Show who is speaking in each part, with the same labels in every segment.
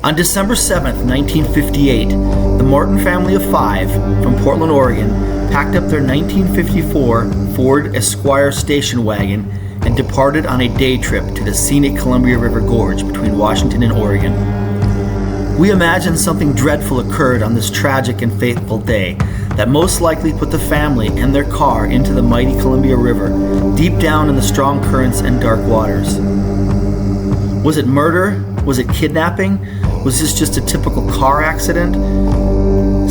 Speaker 1: On December 7, 1958, the Martin family of 5 from Portland, Oregon, packed up their 1954 Ford Esquire station wagon and departed on a day trip to the scenic Columbia River Gorge between Washington and Oregon. We imagine something dreadful occurred on this tragic and fateful day that most likely put the family and their car into the mighty Columbia River, deep down in the strong currents and dark waters. Was it murder? Was it kidnapping? Was this just a typical car accident?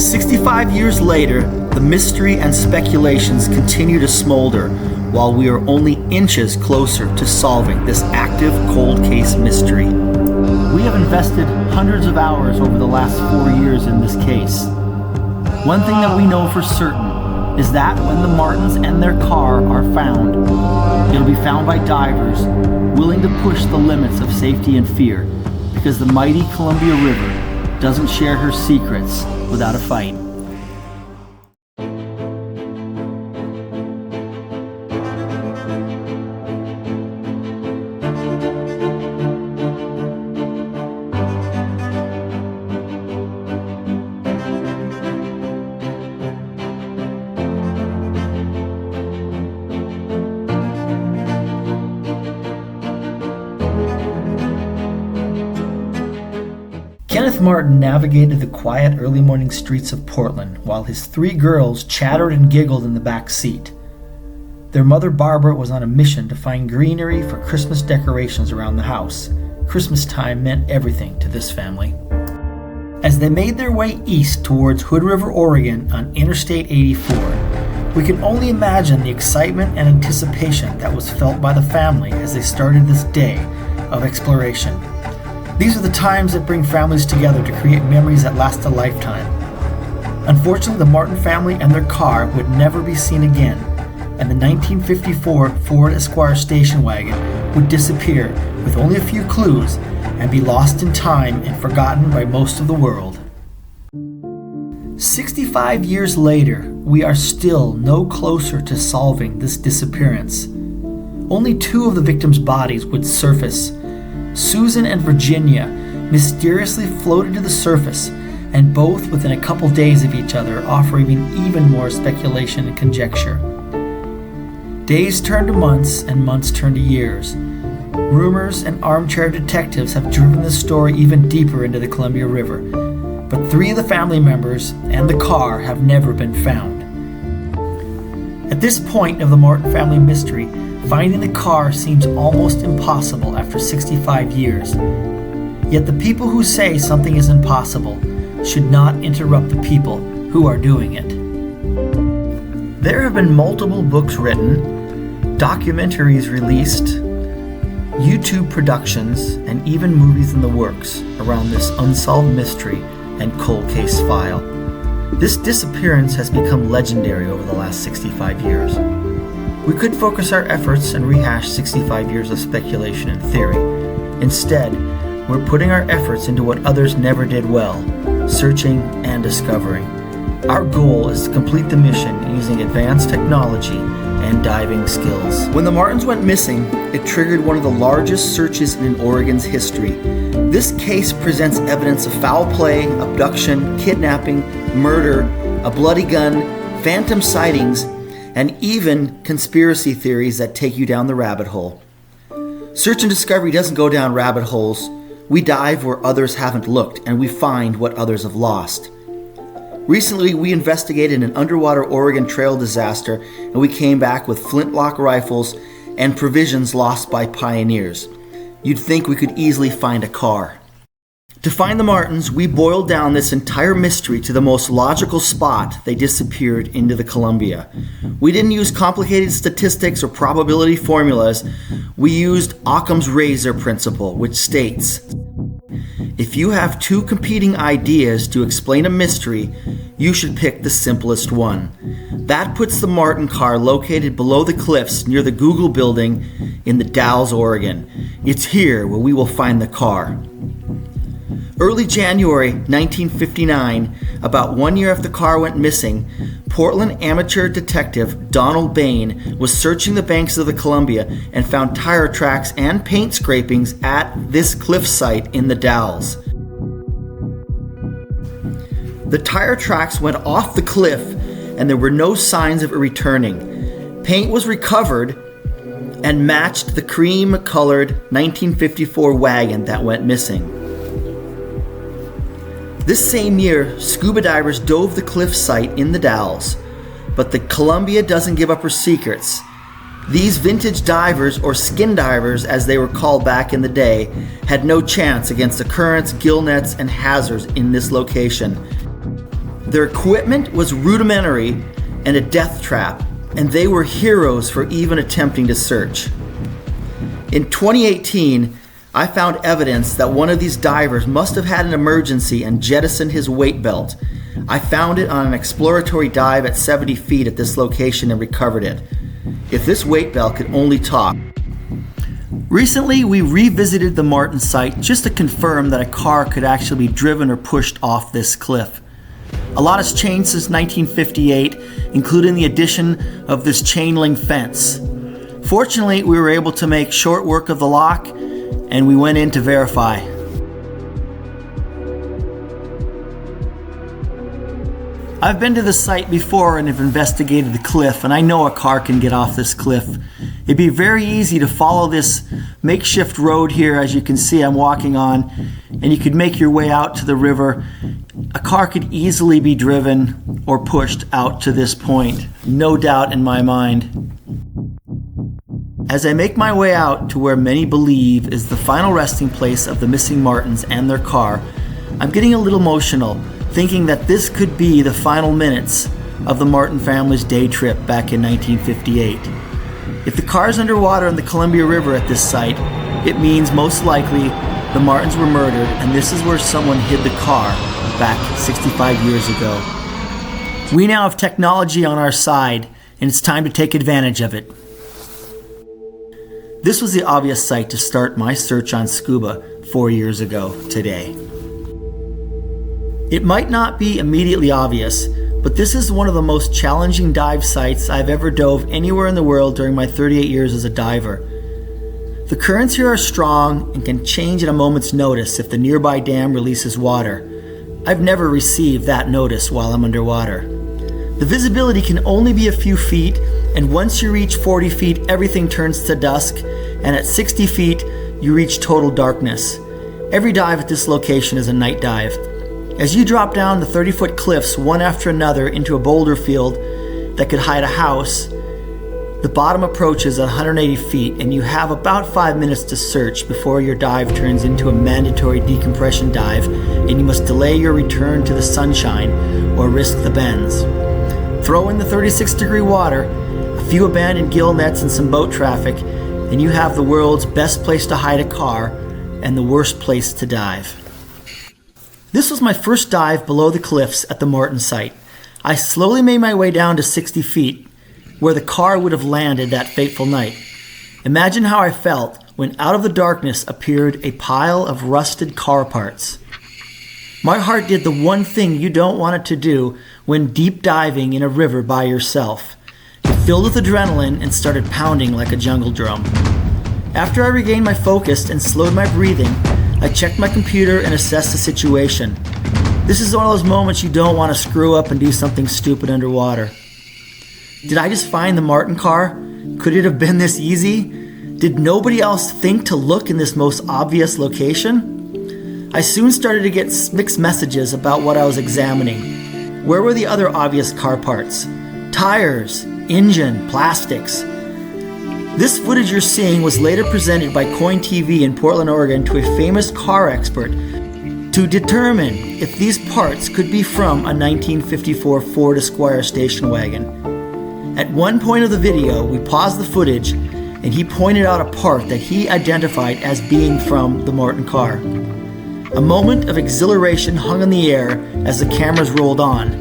Speaker 1: 65 years later, the mystery and speculations continue to smolder while we are only inches closer to solving this active cold case mystery. We have invested hundreds of hours over the last 4 years in this case. One thing that we know for certain is that when the Martins and their car are found, it'll be found by divers willing to push the limits of safety and fear, because the mighty Columbia River doesn't share her secrets without a fight. Kenneth Martin navigated the quiet early morning streets of Portland while his 3 girls chattered and giggled in the back seat. Their mother Barbara was on a mission to find greenery for Christmas decorations around the house. Christmas time meant everything to this family. As they made their way east towards Hood River, Oregon on Interstate 84, we can only imagine the excitement and anticipation that was felt by the family as they started this day of exploration. These are the times that bring families together to create memories that last a lifetime. Unfortunately, the Martin family and their car would never be seen again, and the 1954 Ford Esquire station wagon would disappear with only a few clues and be lost in time and forgotten by most of the world. 65 years later, we are still no closer to solving this disappearance. Only 2 of the victims' bodies would surface. Susan and Virginia mysteriously floated to the surface, and both within a couple days of each other, offering even more speculation and conjecture. Days turned to months, and months turned to years. Rumors and armchair detectives have driven the story even deeper into the Columbia River, but 3 of the family members and the car have never been found. At this point of the Martin family mystery, finding the car seems almost impossible after 65 years. Yet the people who say something is impossible should not interrupt the people who are doing it. There have been multiple books written, documentaries released, YouTube productions, and even movies in the works around this unsolved mystery and cold case file. This disappearance has become legendary over the last 65 years. We could focus our efforts and rehash 65 years of speculation and theory. Instead, we're putting our efforts into what others never did well, searching and discovering. Our goal is to complete the mission using advanced technology and diving skills. When the Martins went missing, it triggered one of the largest searches in Oregon's history. This case presents evidence of foul play, abduction, kidnapping, murder, a bloody gun, phantom sightings, and even conspiracy theories that take you down the rabbit hole. Search and discovery doesn't go down rabbit holes. We dive where others haven't looked, and we find what others have lost. Recently, we investigated an underwater Oregon trail disaster, and we came back with flintlock rifles and provisions lost by pioneers. You'd think we could easily find a car. To find the Martins, we boiled down this entire mystery to the most logical spot they disappeared into the Columbia. We didn't use complicated statistics or probability formulas. We used Occam's razor principle, which states, if you have 2 competing ideas to explain a mystery, you should pick the simplest one. That puts the Martin car located below the cliffs near the Google building in the Dalles, Oregon. It's here where we will find the car. Early January 1959, about 1 year after the car went missing, Portland amateur detective Donald Bain was searching the banks of the Columbia and found tire tracks and paint scrapings at this cliff site in the Dalles. The tire tracks went off the cliff and there were no signs of it returning. Paint was recovered and matched the cream-colored 1954 wagon that went missing. This same year, scuba divers dove the cliff site in the Dalles, but the Columbia doesn't give up her secrets. These vintage divers, or skin divers as they were called back in the day, had no chance against the currents, gill nets, and hazards in this location. Their equipment was rudimentary and a death trap, and they were heroes for even attempting to search. In 2018, I found evidence that one of these divers must have had an emergency and jettisoned his weight belt. I found it on an exploratory dive at 70 feet at this location and recovered it. If this weight belt could only talk. Recently, we revisited the Martin site just to confirm that a car could actually be driven or pushed off this cliff. A lot has changed since 1958, including the addition of this chain link fence. Fortunately, we were able to make short work of the lock, and we went in to verify. I've been to the site before and have investigated the cliff, and I know a car can get off this cliff. It'd be very easy to follow this makeshift road here, as you can see I'm walking on, and you could make your way out to the river. A car could easily be driven or pushed out to this point, no doubt in my mind. As I make my way out to where many believe is the final resting place of the missing Martins and their car, I'm getting a little emotional, thinking that this could be the final minutes of the Martin family's day trip back in 1958. If the car's underwater in the Columbia River at this site, it means most likely the Martins were murdered and this is where someone hid the car back 65 years ago. We now have technology on our side and it's time to take advantage of it. This was the obvious site to start my search on scuba 4 years ago today. It might not be immediately obvious, but this is one of the most challenging dive sites I've ever dove anywhere in the world during my 38 years as a diver. The currents here are strong and can change at a moment's notice if the nearby dam releases water. I've never received that notice while I'm underwater. The visibility can only be a few feet, and once you reach 40 feet, everything turns to dusk, and at 60 feet, you reach total darkness. Every dive at this location is a night dive. As you drop down the 30-foot cliffs one after another into a boulder field that could hide a house, the bottom approaches 180 feet and you have about 5 minutes to search before your dive turns into a mandatory decompression dive and you must delay your return to the sunshine or risk the bends. Throw in the 36-degree water, a few abandoned gill nets and some boat traffic, and you have the world's best place to hide a car and the worst place to dive. This was my first dive below the cliffs at the Martin site. I slowly made my way down to 60 feet, where the car would have landed that fateful night. Imagine how I felt when out of the darkness appeared a pile of rusted car parts. My heart did the one thing you don't want it to do when deep diving in a river by yourself. It filled with adrenaline and started pounding like a jungle drum. After I regained my focus and slowed my breathing, I checked my computer and assessed the situation. This is one of those moments you don't want to screw up and do something stupid underwater. Did I just find the Martin car? Could it have been this easy? Did nobody else think to look in this most obvious location? I soon started to get mixed messages about what I was examining. Where were the other obvious car parts? Tires, engine, plastics. This footage you're seeing was later presented by Coin TV in Portland, Oregon to a famous car expert to determine if these parts could be from a 1954 Ford Esquire station wagon. At one point of the video, we paused the footage and he pointed out a part that he identified as being from the Martin car. A moment of exhilaration hung in the air as the cameras rolled on.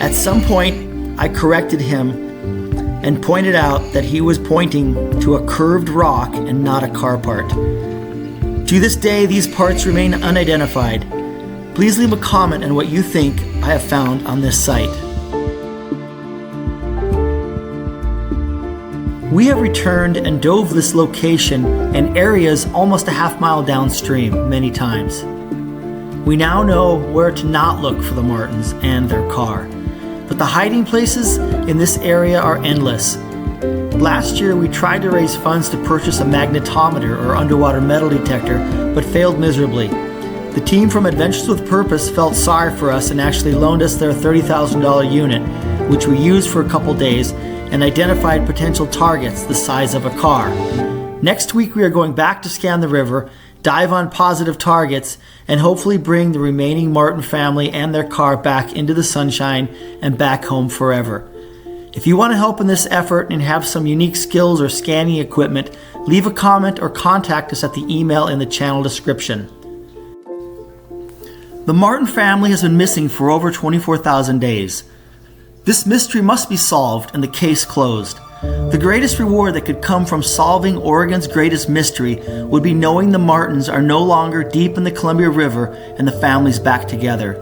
Speaker 1: At some point, I corrected him and pointed out that he was pointing to a curved rock and not a car part. To this day, these parts remain unidentified. Please leave a comment on what you think I have found on this site. We have returned and dove this location and areas almost a half mile downstream many times. We now know where to not look for the martins and their car. But the hiding places in this area are endless. Last year, we tried to raise funds to purchase a magnetometer or underwater metal detector, but failed miserably. The team from Adventures with Purpose felt sorry for us and actually loaned us their $30,000 unit, which we used for a couple days and identified potential targets the size of a car. Next week, we are going back to scan the river, dive on positive targets, and hopefully bring the remaining martin family and their car back into the sunshine and back home forever. If you want to help in this effort and have some unique skills or scanning equipment, leave a comment or contact us at the email in the channel description. The martin family has been missing for over 24,000 days. This mystery must be solved and the case closed. The greatest reward that could come from solving Oregon's greatest mystery would be knowing the martins are no longer deep in the Columbia River and the families back together.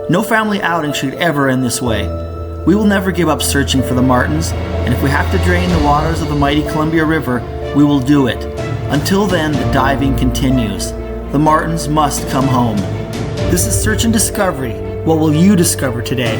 Speaker 1: No family outing should ever end this way. We will never give up searching for the martins, and if we have to drain the waters of the mighty Columbia River, we will do it. Until then, the diving continues. The martins must come home. This is Search and Discovery. What will you discover today?